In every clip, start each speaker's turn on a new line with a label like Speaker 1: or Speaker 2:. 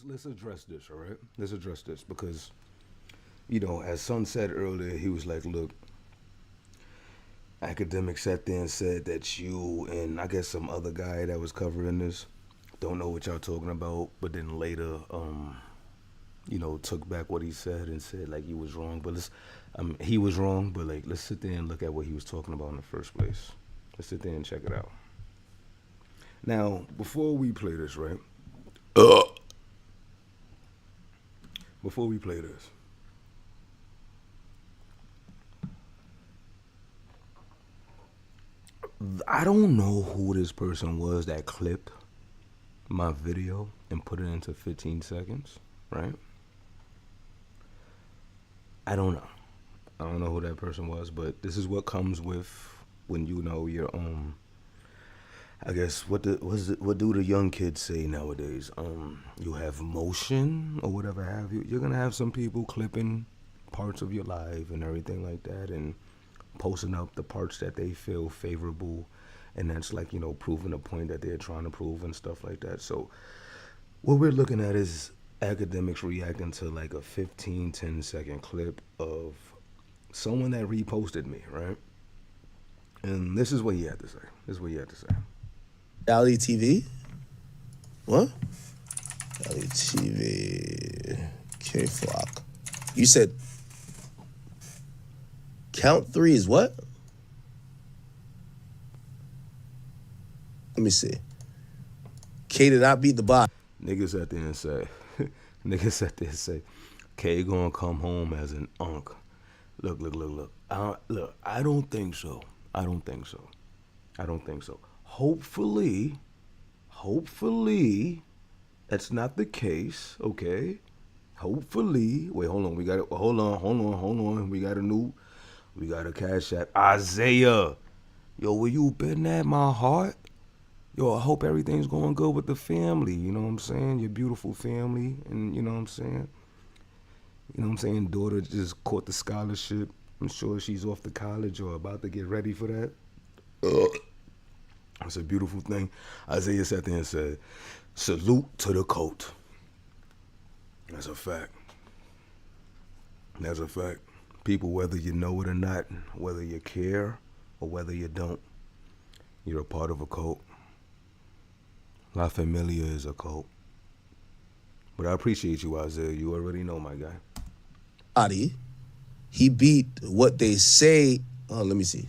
Speaker 1: let's address this, all right? Let's address this because as Son said earlier, he was like, "Look, academics sat there and said that you and I guess some other guy that was covering this don't know what y'all talking about, but then later, took back what he said and said like he was wrong. But he was wrong, but like let's sit there and look at what he was talking about in the first place. Let's sit there and check it out. Now, before we play this, right? Before we play this, I don't know who this person was that clipped my video and put it into 15 seconds, right? I don't know. I don't know who that person was, but this is what comes with when you know your I guess what do the young kids say nowadays? You have motion or whatever have you. You're gonna have some people clipping parts of your life and everything like that, and posting up the parts that they feel favorable, and that's like proving a point that they're trying to prove and stuff like that. So what we're looking at is academics reacting to like a 10-second clip of someone that reposted me, right? And this is what he had to say.
Speaker 2: Reality TV? What? Reality TV. K-Flock. You said count three is what? Let me see. K did not beat the bot.
Speaker 1: Niggas sat there and say, K gonna come home as an unk. Look. I don't think so. Hopefully, that's not the case, okay? Hopefully, wait, hold on. We got a cash app. Isaiah, yo, where you been at, my heart? Yo, I hope everything's going good with the family. You know what I'm saying? Your beautiful family, and you know what I'm saying? Daughter just caught the scholarship. I'm sure she's off to college or about to get ready for that. It's a beautiful thing. Isaiah sat there and said, salute to the coat. That's a fact. People, whether you know it or not, whether you care or whether you don't, you're a part of a cult. La Familia is a cult. But I appreciate you, Isaiah. You already know, my guy.
Speaker 2: Body. He beat what they say. Oh, let me see.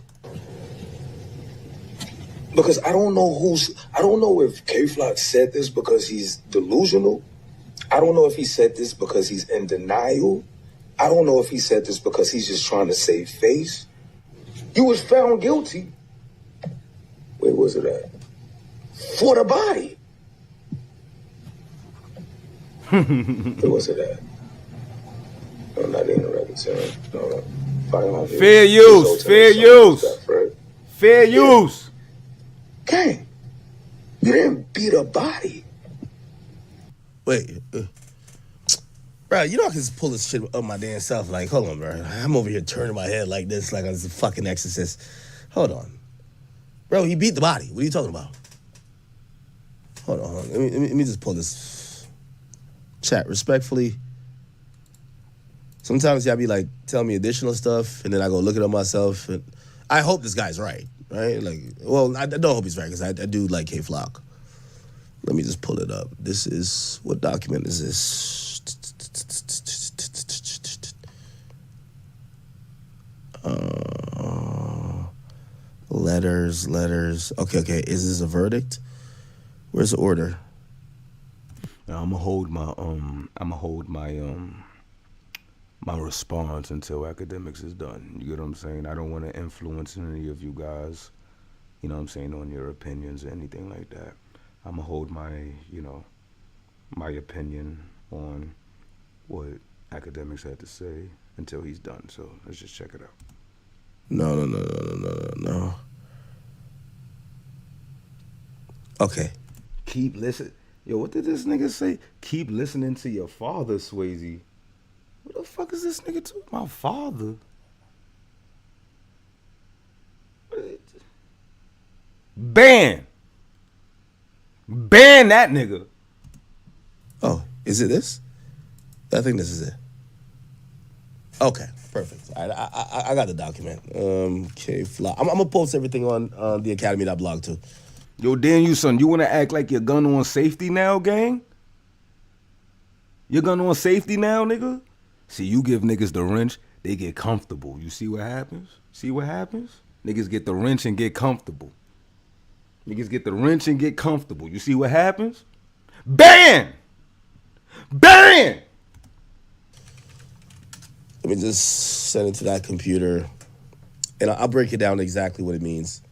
Speaker 3: Because I don't know if K-Flock said this because he's delusional. I don't know if he said this because he's in denial. I don't know if he said this because he's just trying to save face. You was found guilty. Where was it at? For the body. Where was it at? No, not in the record, sir. No.
Speaker 1: Fair use.
Speaker 3: Gang, you didn't beat a body.
Speaker 2: Wait. Bro, I can just pull this shit up my damn self. Like, hold on, bro. I'm over here turning my head like this, like I was a fucking exorcist. Hold on. Bro, he beat the body. What are you talking about? Hold on. Let me just pull this. Chat, respectfully. Sometimes y'all be like telling me additional stuff, and then I go look it up myself. And I hope this guy's right? Like, well, I don't hope he's right because I do like K-Flock. Let me just pull it up. This is, what document is this? Letters. Okay. Is this a verdict? Where's the order?
Speaker 1: Now, I'm gonna hold my response until academics is done. You get what I'm saying? I don't want to influence any of you guys, you know what I'm saying, on your opinions or anything like that. I'm gonna hold my opinion on what academics had to say until he's done. So let's just check it out.
Speaker 2: No. Okay.
Speaker 1: Keep listening. Yo, what did this nigga say? Keep listening to your father, Swayze. What the fuck is this nigga talking about? Father? Ban that nigga.
Speaker 2: Oh, Is it this? I think this is it. Okay, perfect. All right, I got the document. K-Fly. I'm gonna post everything on DjAkademiks.blog too.
Speaker 1: Yo, Daniel, son, you want to act like you're gun on safety now, gang? You're gun on safety now, nigga? See, you give niggas the wrench, they get comfortable. You see what happens? See what happens? Niggas get the wrench and get comfortable. Niggas get the wrench and get comfortable. You see what happens? Bam! Bam!
Speaker 2: Let me just send it to that computer, and I'll break it down exactly what it means.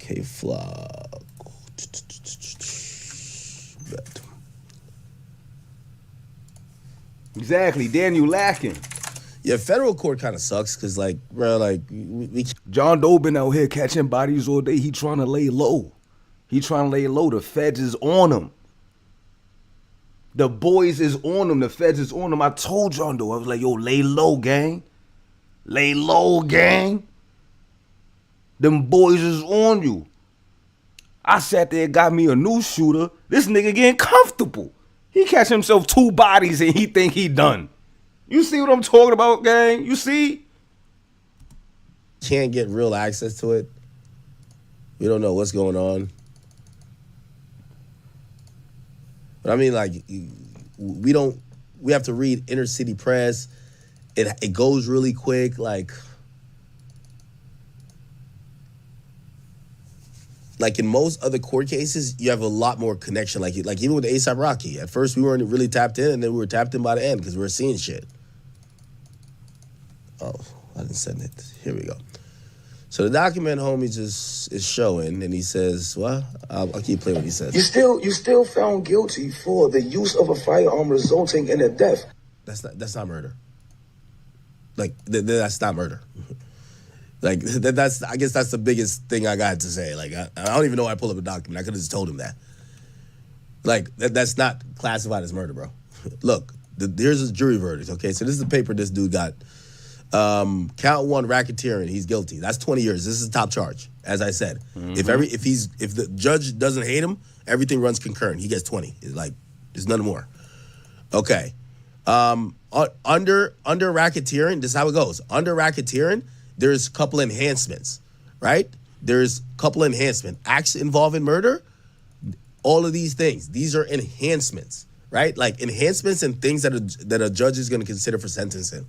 Speaker 2: K-Fly.
Speaker 1: Exactly, Daniel lacking.
Speaker 2: Yeah, federal court kind of sucks because, like, bro, like, we
Speaker 1: John Doe been out here catching bodies all day. He trying to lay low. He trying to lay low. The feds is on him. The boys is on him. The feds is on him. I told John Doe, I was like, yo, lay low, gang. Lay low, gang. Them boys is on you. I sat there, got me a new shooter. This nigga getting comfortable. He catch himself 2 bodies and he think he done. You see what I'm talking about, gang? You see?
Speaker 2: can't get real access to it. We don't know what's going on. But I mean, like, we have to read inner city press. It goes really quick, like in most other court cases, you have a lot more connection. Like even with A$AP Rocky, at first we weren't really tapped in, and then we were tapped in by the end because we were seeing shit. Oh, I didn't send it. Here we go. So the document homie just is showing, and he says, "Well, I'll keep playing what he says."
Speaker 3: You still found guilty for the use of a firearm resulting in a death.
Speaker 2: That's not murder. Like that's not murder. Like that's I guess that's the biggest thing I got to say. Like I don't even know why I pulled up a document. I could have just told him that. Like that's not classified as murder, bro. Look, here's a jury verdict. Okay, so this is the paper this dude got. Count 1, racketeering. He's guilty. That's 20 years. This is the top charge, as I said. Mm-hmm. If the judge doesn't hate him, everything runs concurrent. He gets 20. It's like there's none more. Okay. Under racketeering, this is how it goes. Under racketeering, there's a couple enhancements, right? There's a couple enhancements. Acts involving murder, all of these things. These are enhancements, right? Like enhancements and things that a judge is going to consider for sentencing.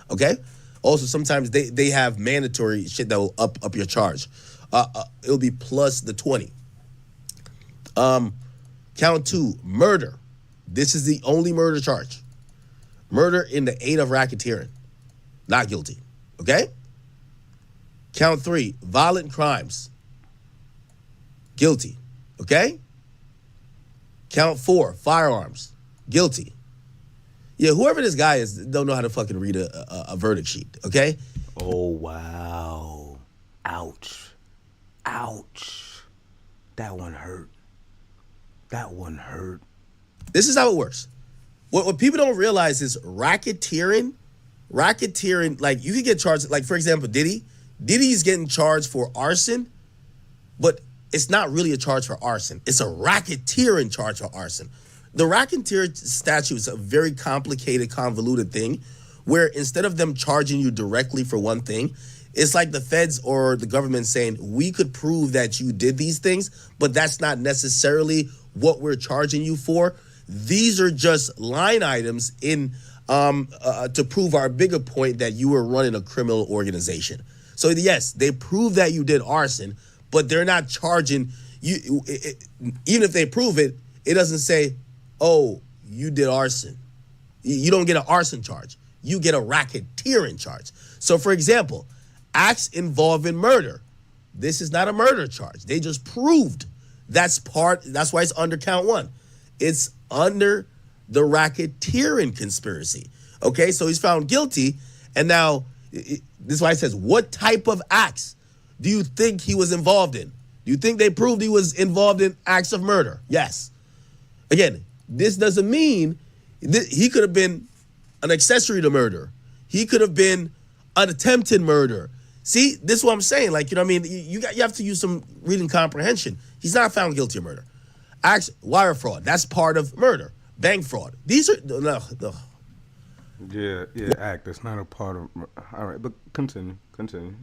Speaker 2: Okay? Also, sometimes they have mandatory shit that will up your charge. It'll be plus the 20. Count 2, murder. This is the only murder charge. Murder in the aid of racketeering. Not guilty. Okay? Count 3, violent crimes. Guilty. Okay? Count 4, firearms. Guilty. Yeah, whoever this guy is don't know how to fucking read a verdict sheet, okay?
Speaker 1: Oh, wow. Ouch. Ouch. That one hurt. That one hurt.
Speaker 2: This is how it works. What people don't realize is racketeering, like you could get charged, like for example, Diddy's getting charged for arson, but it's not really a charge for arson. It's a racketeering charge for arson. The racketeer statute is a very complicated, convoluted thing where instead of them charging you directly for one thing, it's like the feds or the government saying, we could prove that you did these things, but that's not necessarily what we're charging you for. These are just line items in to prove our bigger point that you were running a criminal organization. So yes, they prove that you did arson, but they're not charging you. Even if they prove it, it doesn't say, oh, you did arson. You don't get an arson charge. You get a racketeering charge. So, for example, acts involving murder. This is not a murder charge. They just proved that's why it's under count 1. It's under the racketeering conspiracy. Okay, so he's found guilty. And now, this is why it says, what type of acts do you think he was involved in? Do you think they proved he was involved in acts of murder? Yes. Again, this doesn't mean he could have been an accessory to murder. He could have been an attempted murder. See, this is what I'm saying. Like, you know what I mean? You have to use some reading comprehension. He's not found guilty of murder. Actually, wire fraud, that's part of murder. Bank fraud. These are no.
Speaker 1: Yeah, act. That's not a part of. All right, but continue.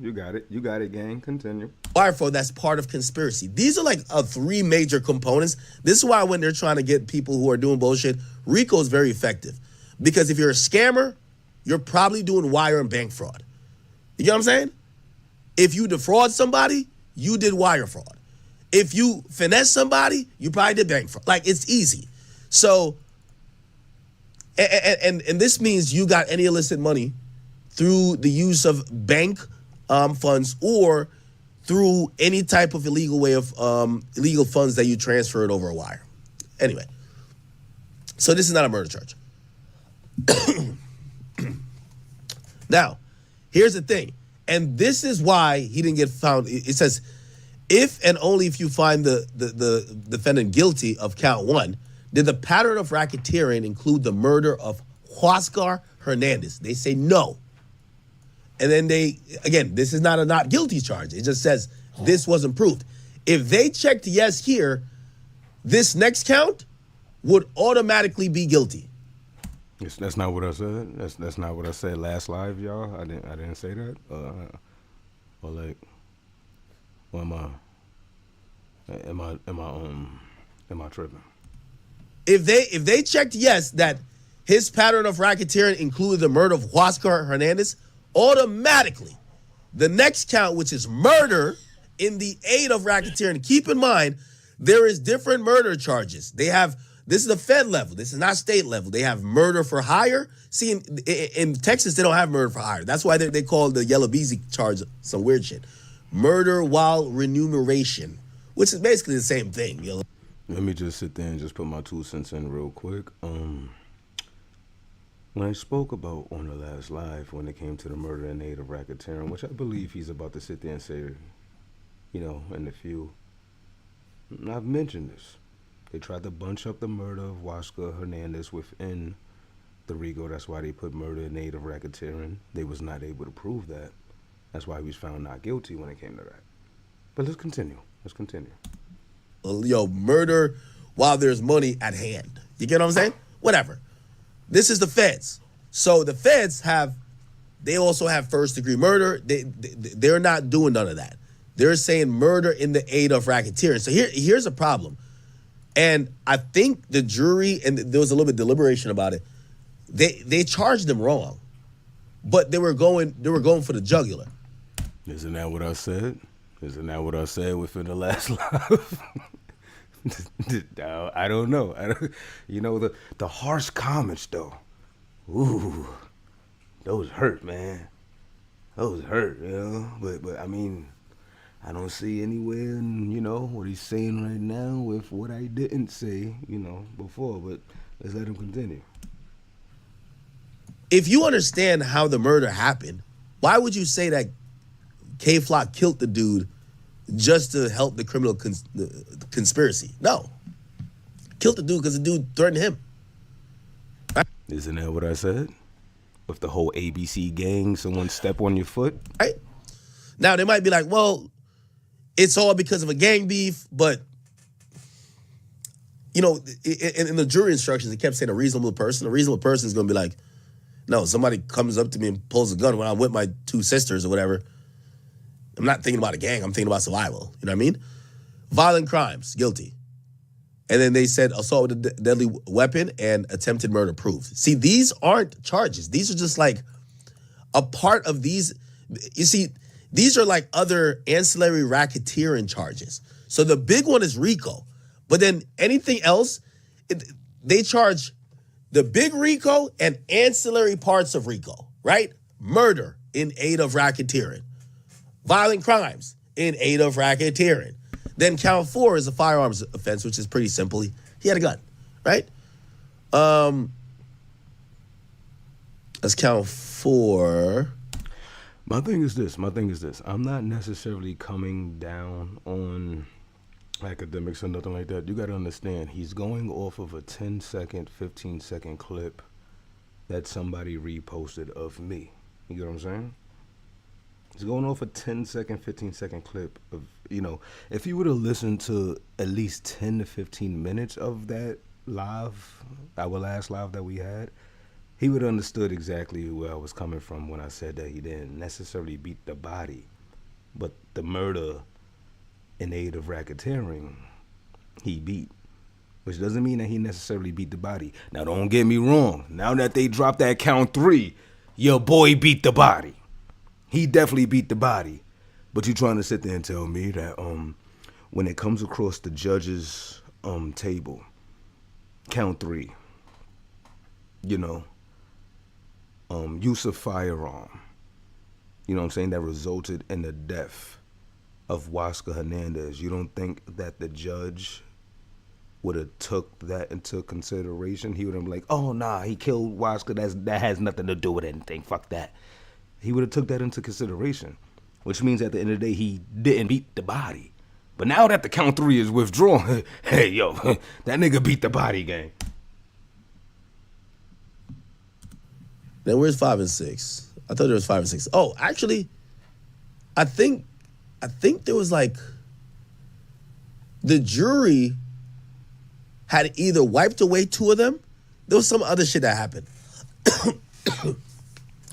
Speaker 1: You got it, gang. Continue.
Speaker 2: Wire fraud, that's part of conspiracy. These are like three major components. This is why when they're trying to get people who are doing bullshit, RICO is very effective. Because if you're a scammer, you're probably doing wire and bank fraud. You get what I'm saying? If you defraud somebody, you did wire fraud. If you finesse somebody, you probably did bank fraud. Like, it's easy. So, and this means you got any illicit money through the use of bank funds or through any type of illegal way of illegal funds that you transferred over a wire. Anyway, so this is not a murder charge. Now, here's the thing, and this is why he didn't get found. It says, if and only if you find the defendant guilty of count 1, did the pattern of racketeering include the murder of Huáscar Hernandez? They say no. And then this is not a not guilty charge. It just says this wasn't proved. If they checked yes here, this next count would automatically be guilty.
Speaker 1: That's not what I said. That's not what I said last live, y'all. I didn't say that. Or like, or am I tripping?
Speaker 2: If they checked yes that his pattern of racketeering included the murder of Huáscar Hernandez, automatically the next count, which is murder in the aid of racketeering. Keep in mind, there is different murder charges. This is the Fed level. This is not state level. They have murder for hire. See, in Texas, they don't have murder for hire. That's why they call the Yellow Beezy charge some weird shit. Murder while remuneration, which is basically the same thing. You know?
Speaker 1: Let me just sit there and just put my 2 cents in real quick. When I spoke about on the last live, when it came to the murder in aid of racketeering, which I believe he's about to sit there and say, in a few, I've mentioned this. They tried to bunch up the murder of Huáscar Hernandez within the RICO. That's why they put murder in aid of racketeering. They was not able to prove that. That's why he was found not guilty when it came to that. But let's continue.
Speaker 2: Murder while there's money at hand. You get what I'm saying? Whatever. This is the feds. So the feds they also have first degree murder. They're not doing none of that. They're saying murder in the aid of racketeering. So here's a problem. And I think the jury, and there was a little bit of deliberation about it, they charged them wrong. But they were going for the jugular.
Speaker 1: Isn't that what I said? Isn't that what I said within the last live? No, I don't know. The harsh comments though. Ooh, those hurt, man. Those hurt, But I mean, I don't see anywhere in, what he's saying right now with what I didn't say, before. But let's let him continue.
Speaker 2: If you understand how the murder happened, why would you say that K-Flock killed the dude just to help the criminal conspiracy? No. Killed the dude because the dude threatened him. Right?
Speaker 1: Isn't that what I said? With the whole ABC gang, someone step on your foot?
Speaker 2: Right. Now, they might be like, well, it's all because of a gang beef, but, in the jury instructions, it kept saying a reasonable person. A reasonable person is going to be like, no, somebody comes up to me and pulls a gun when I'm with my 2 sisters or whatever. I'm not thinking about a gang. I'm thinking about survival. You know what I mean? Violent crimes, guilty. And then they said assault with a deadly weapon and attempted murder proved. See, these aren't charges. These are just like a part of these. You see, these are like other ancillary racketeering charges. So the big one is RICO. But then anything else, they charge the big RICO and ancillary parts of RICO, right? Murder in aid of racketeering. Violent crimes in aid of racketeering. Then count 4 is a firearms offense, which is pretty simple. He had a gun, right? Let's count 4.
Speaker 1: My thing is this. I'm not necessarily coming down on academics or nothing like that. You got to understand, he's going off of a 10-second, 15-second clip that somebody reposted of me. You get what I'm saying? He's going off a 10-second, 15-second clip of, if you would have listened to at least 10 to 15 minutes of that live, our last live that we had, he would have understood exactly where I was coming from when I said that he didn't necessarily beat the body, but the murder in aid of racketeering, he beat. Which doesn't mean that he necessarily beat the body. Now, don't get me wrong. Now that they dropped that count 3, your boy beat the body. He definitely beat the body. But you trying to sit there and tell me that when it comes across the judge's table, count 3, use of firearm, you know what I'm saying, that resulted in the death of Huasca Hernandez. You don't think that the judge would have took that into consideration? He would have been like, oh, nah, he killed Huasca. That has nothing to do with anything. Fuck that. He would have took that into consideration, which means at the end of the day, he didn't beat the body. But now that the count 3 is withdrawn, hey, yo, that nigga beat the body, gang.
Speaker 2: Then where's 5 and 6? I thought there was 5 and 6. Oh, actually, I think there was like the jury had either wiped away 2 of them. There was some other shit that happened.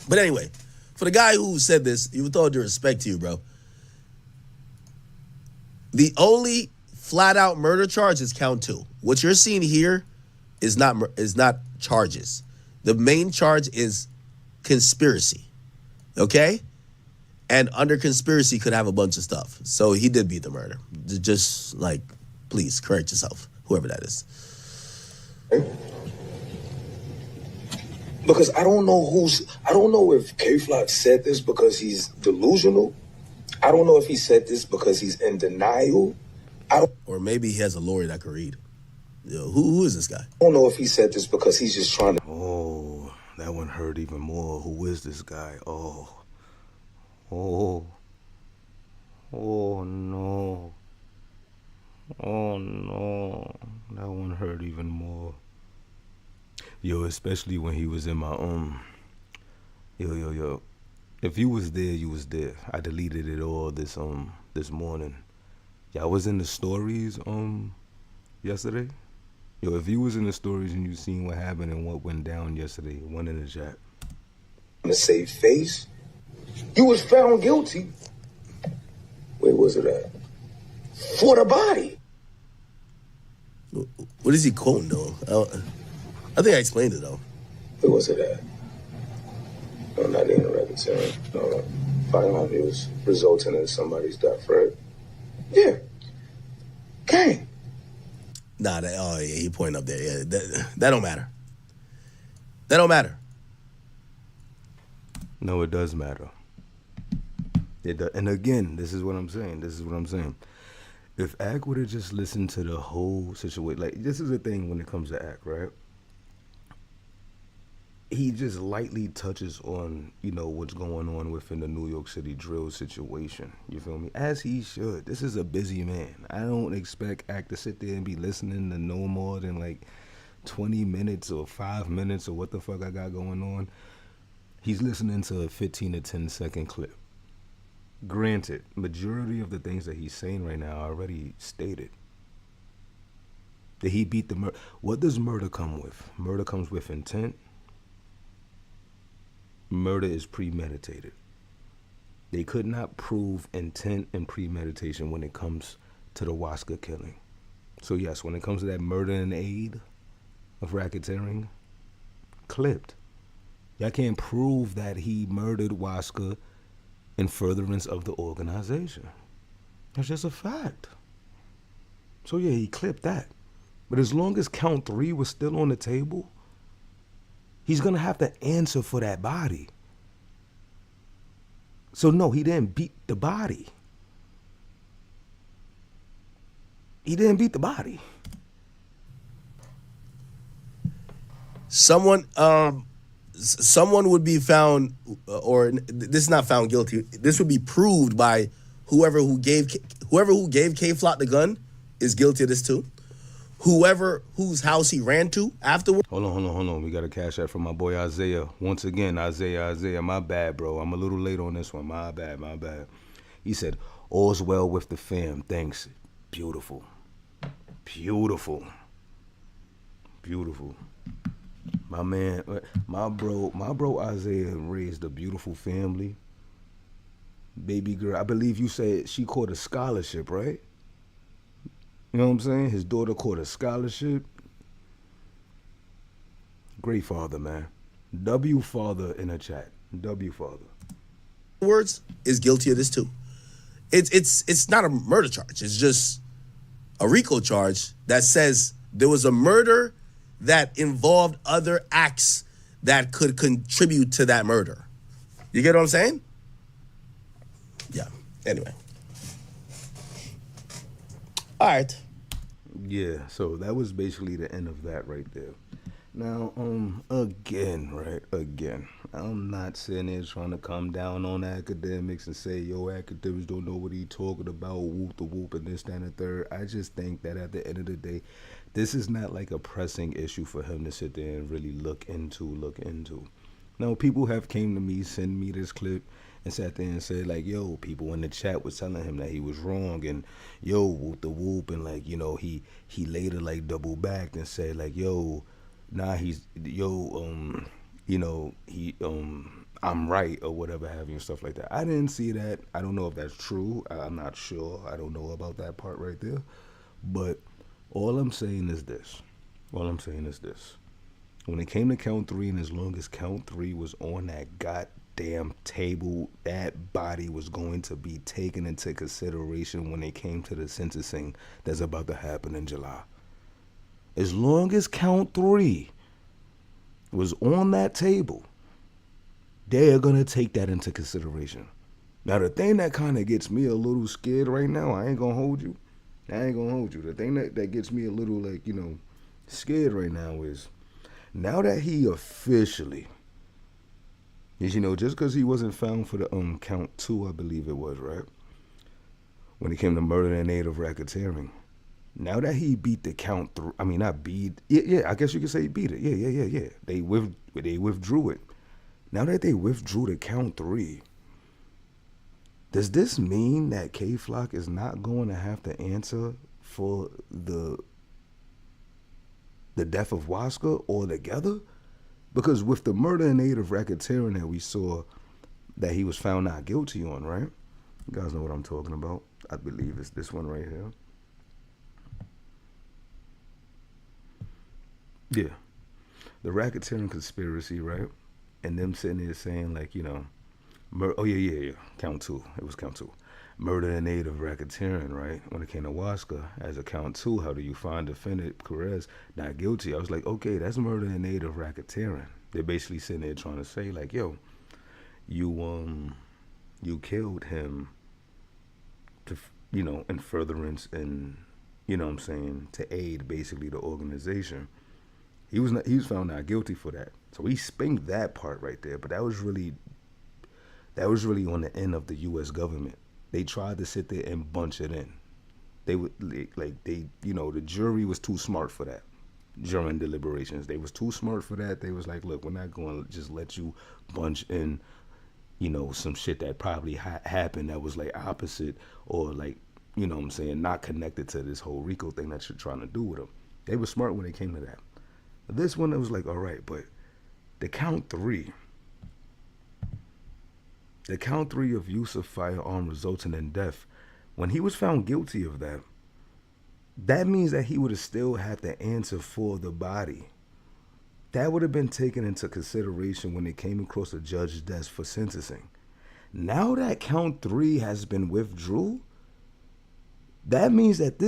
Speaker 2: But anyway, for the guy who said this, with all due respect to you, bro, the only flat out murder charge is count 2. What you're seeing here is not charges. The main charge is conspiracy. Okay? And under conspiracy could have a bunch of stuff. So he did beat the murder. Just like, please correct yourself, whoever that is.
Speaker 3: Because I don't know if K-Flock said this because he's delusional. I don't know if he said this because he's in denial.
Speaker 2: Or maybe he has a lawyer that could read. Yo, who is this guy?
Speaker 3: I don't know if he said this because he's just trying to.
Speaker 1: Oh, that one hurt even more. Who is this guy? Oh no. Oh no. That one hurt even more. Yo, especially when he was in my Yo. If you was there, you was there. I deleted it all this morning. Y'all was in the stories yesterday. Yo, if you was in the stories and you seen what happened and what went down yesterday, one in the chat.
Speaker 3: To save face. You was found guilty. Where was it at? For the body.
Speaker 2: What is he quoting though? I think I explained it though.
Speaker 3: Where was it at? No, not in the record saying. No. Firearm use resulting in somebody's death, right? Yeah. Gang.
Speaker 2: Nah, he pointing up there. Yeah, that don't matter. That don't matter.
Speaker 1: No, it does matter. It does. And again, this is what I'm saying. If Ak would have just listened to the whole situation, like, this is the thing when it comes to Ak, right? He just lightly touches on, what's going on within the New York City drill situation. You feel me? As he should. This is a busy man. I don't expect Ak to sit there and be listening to no more than like 20 minutes or 5 minutes or what the fuck I got going on. He's listening to a 15 to 10 second clip. Granted, majority of the things that he's saying right now are already stated. Did he beat the murder? What does murder come with? Murder comes with intent. Murder is premeditated. They could not prove intent and premeditation when it comes to the Huasca killing. So yes, when it comes to that murder in aid of racketeering, clipped. Y'all can't prove that he murdered Huasca in furtherance of the organization. That's just a fact. So yeah, he clipped that. But as long as count 3 was still on the table, he's going to have to answer for that body. So no, he didn't beat the body. He didn't beat the body.
Speaker 2: Someone would be found, or this is not found guilty. This would be proved by whoever who gave K-Flock the gun is guilty of this too. whoever whose house he ran to afterwards.
Speaker 1: Hold on. We got a cash out from my boy Isaiah. Once again, Isaiah. My bad, bro. I'm a little late on this one. My bad. He said, all's well with the fam. Thanks. Beautiful. My man, my bro Isaiah raised a beautiful family. Baby girl, I believe you said she caught a scholarship, right? You know what I'm saying? His daughter caught a scholarship. Great father, man. W father in the chat. W father.
Speaker 2: Words is guilty of this too. It's not a murder charge. It's just a RICO charge that says there was a murder that involved other acts that could contribute to that murder. You get what I'm saying? Yeah. Anyway. All right.
Speaker 1: Yeah, so that was basically the end of that right there. Now, again, I'm not sitting there trying to come down on academics and say, yo, academics don't know what he talking about, whoop the whoop and this, that, and the third. I just think that at the end of the day, this is not like a pressing issue for him to sit there and really look into. Now, people have came to me, send me this clip, and sat there and said, like, yo, people in the chat was telling him that he was wrong, and yo, whoop the whoop, and like, you know, he later like double backed and said like, yo, nah, I'm right or whatever have you and stuff like that. I didn't see that. I don't know if that's true. I'm not sure. I don't know about that part right there. But all I'm saying is this. When it came to count three, and as long as count three was on that goddamn table, that body was going to be taken into consideration when it came to the sentencing that's about to happen in July. As long as count three was on that table, they're going to take that into consideration. Now, the thing that kind of gets me a little scared right now, I ain't going to hold you. The thing that gets me a little, like, you know, scared right now is now that he officially, is, you know, just because he wasn't found for the count two, I believe it was, right? When it came to murder and aid of racketeering. Now that he beat the count through, I mean, not beat, yeah, I guess you could say he beat it. Yeah. They withdrew it. Now that they withdrew the count three, does this mean that K-Flock is not going to have to answer for the death of Waska altogether? Because with the murder and aid of racketeering that we saw that he was found not guilty on, right? You guys know what I'm talking about. I believe it's this one right here. Yeah, the racketeering conspiracy, right? And them sitting there saying like, you know, count two. It was count two. Murder and aid of racketeering, right? When it came to Waska as a count two, how do you find defendant Perez not guilty? I was like, okay, that's murder and aid of racketeering. They're basically sitting there trying to say like, yo, you killed him to, you know, in furtherance and, you know what I'm saying, to aid basically the organization. He was found not guilty for that. So he spanked that part right there. But that was really on the end of the U.S. government. They tried to sit there and bunch it in. The jury was too smart for that during deliberations. They was too smart for that. They was like, look, we're not going to just let you bunch in, you know, some shit that probably happened that was like opposite or like, you know what I'm saying, not connected to this whole RICO thing that you're trying to do with them. They were smart when it came to that. This one, it was like, all right, but the count three of use of firearm resulting in death, when he was found guilty of that, that means that he would have still had to answer for the body. That would have been taken into consideration when it came across a judge's desk for sentencing. Now that count three has been withdrew, that means that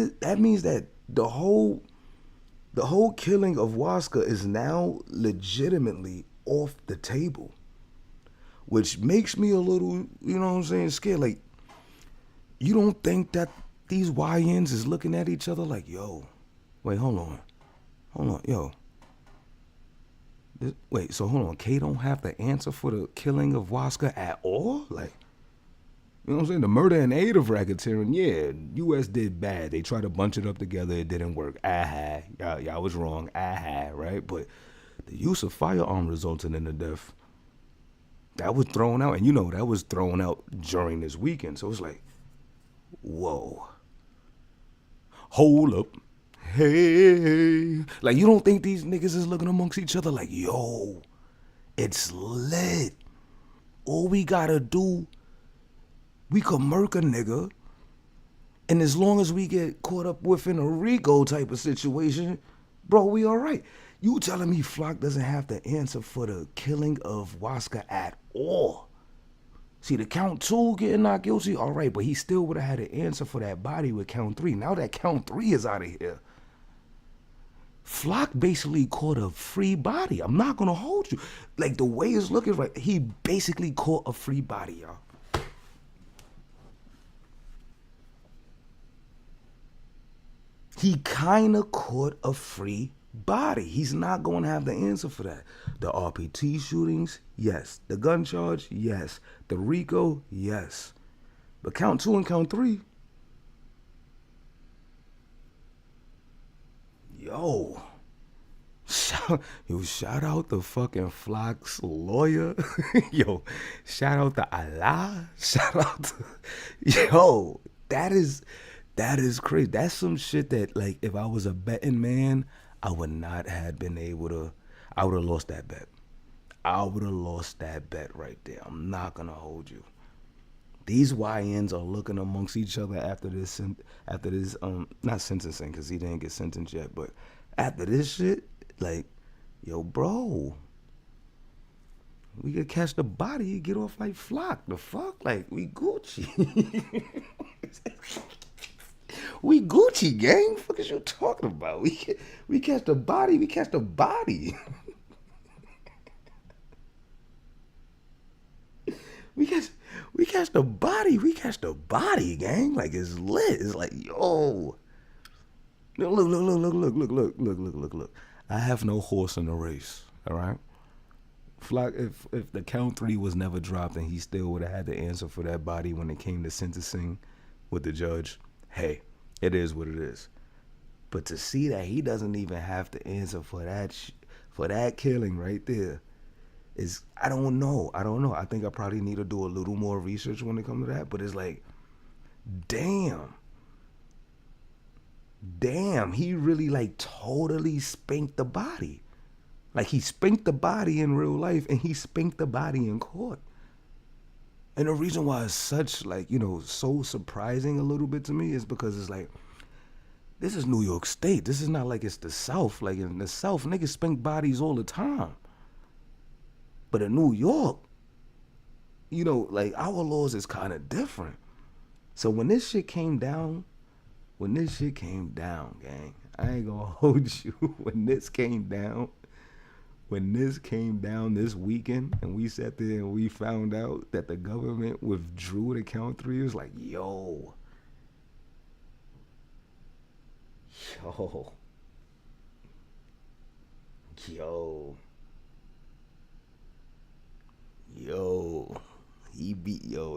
Speaker 1: the whole killing of Waska is now legitimately off the table, which makes me a little, you know what I'm saying, scared. Like, you don't think that these YNs is looking at each other like, yo, wait, hold on, yo. Wait, so hold on, K don't have to answer for the killing of Waska at all? Like, You know what I'm saying? The murder and aid of racketeering, yeah, U.S. did bad. They tried to bunch it up together. It didn't work. Y'all was wrong. Right? But the use of firearm resulted in the death. That was thrown out. And, that was thrown out during this weekend. So it's like, whoa. Hold up. Hey. Like, you don't think these niggas is looking amongst each other like, yo, it's lit. All we gotta do, we could murk a nigga, and as long as we get caught up within a RICO type of situation, bro, we all right. You telling me Flock doesn't have to answer for the killing of Waska at all? See, the count 2 getting not guilty, all right, but he still would have had to answer for that body with count 3. Now that count 3 is out of here, Flock basically caught a free body. I'm not gonna hold you. Like, the way it's looking right, he basically caught a free body, y'all. He kind of caught a free body. He's not going to have the answer for that. The RPT shootings, yes. The gun charge, yes. The RICO, yes. But count 2 and count 3, yo, shout out the fucking Flock's lawyer. Yo, shout out to Allah. Shout out to, yo, that is crazy. That's some shit that, like, if I was a betting man, I would not have been able to. I would have lost that bet. I would have lost that bet right there. I'm not gonna hold you. These YNs are looking amongst each other after this, not sentencing, because he didn't get sentenced yet, but after this shit, like, yo, bro, we could catch the body and get off like Flock. The fuck? Like, we Gucci. We Gucci, gang. What is you talking about? We catch the body. We catch the body. We catch the body. We catch the body, gang. Like, it's lit. It's like, yo. Look. I have no horse in the race. All right. Flock, if the count 3 was never dropped and he still would have had to answer for that body when it came to sentencing with the judge, hey, it is what it is. But to see that he doesn't even have to answer for that killing right there is, I don't know. I think I probably need to do a little more research when it comes to that. But it's like, damn, he really, like, totally spanked the body. Like, he spanked the body in real life and he spanked the body in court. And the reason why it's such, like, so surprising a little bit to me is because it's like, this is New York State. This is not like it's the South. Like, in the South, niggas spank bodies all the time. But in New York, like, our laws is kind of different. So when this shit came down, gang, I ain't gonna hold you. When this came down this weekend and we sat there and we found out that the government withdrew the count 3, it was like, yo.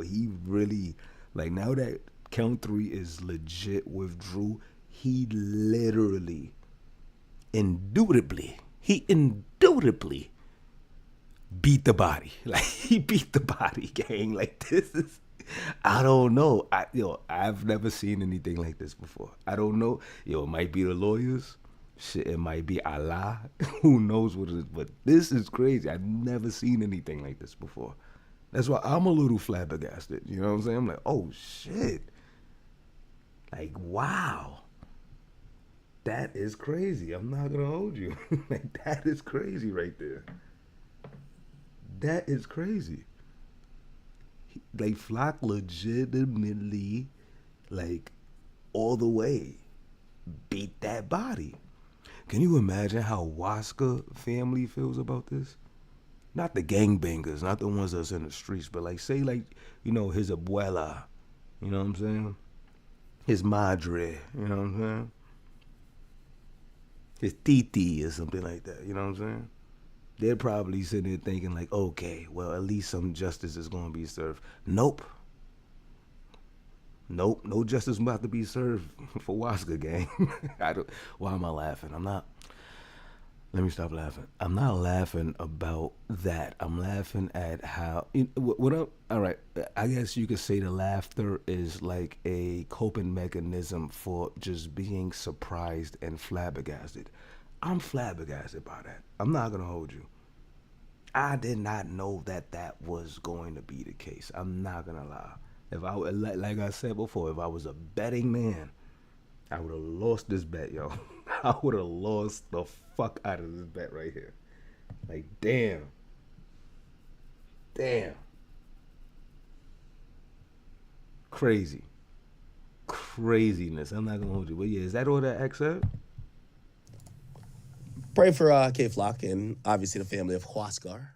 Speaker 1: He really, like, now that count 3 is legit withdrew, he literally, indubitably beat the body. Like, he beat the body, gang. Like, this is, I don't know. I've never seen anything like this before. I don't know. It might be the lawyers. Shit, it might be Allah. Who knows what it is? But this is crazy. I've never seen anything like this before. That's why I'm a little flabbergasted. You know what I'm saying? I'm like, oh, shit. Like, wow. That is crazy. I'm not going to hold you. Like, that is crazy right there. That is crazy. Like, Flock legitimately, like, all the way beat that body. Can you imagine how Waska family feels about this? Not the gangbangers, not the ones that's in the streets, but, like, say, like, his abuela, you know what I'm saying? His madre, you know what I'm saying? His titi or something like that, you know what I'm saying? They're probably sitting there thinking, like, okay, well, at least some justice is going to be served. Nope. Nope, no justice about to be served for Waska gang. I don't. Why am I laughing? I'm not. Let me stop laughing. I'm not laughing about that. I'm laughing at how. What up? All right. I guess you could say the laughter is like a coping mechanism for just being surprised and flabbergasted. I'm flabbergasted by that. I'm not gonna hold you. I did not know that that was going to be the case. I'm not gonna lie. If I like I said before, if I was a betting man, I would have lost this bet, yo. I would have lost the fuck out of this bet right here. Like, damn. Damn. Crazy. Craziness. I'm not gonna hold you. But yeah, is that all that excerpt?
Speaker 2: Pray for K Flock and obviously the family of Huascar.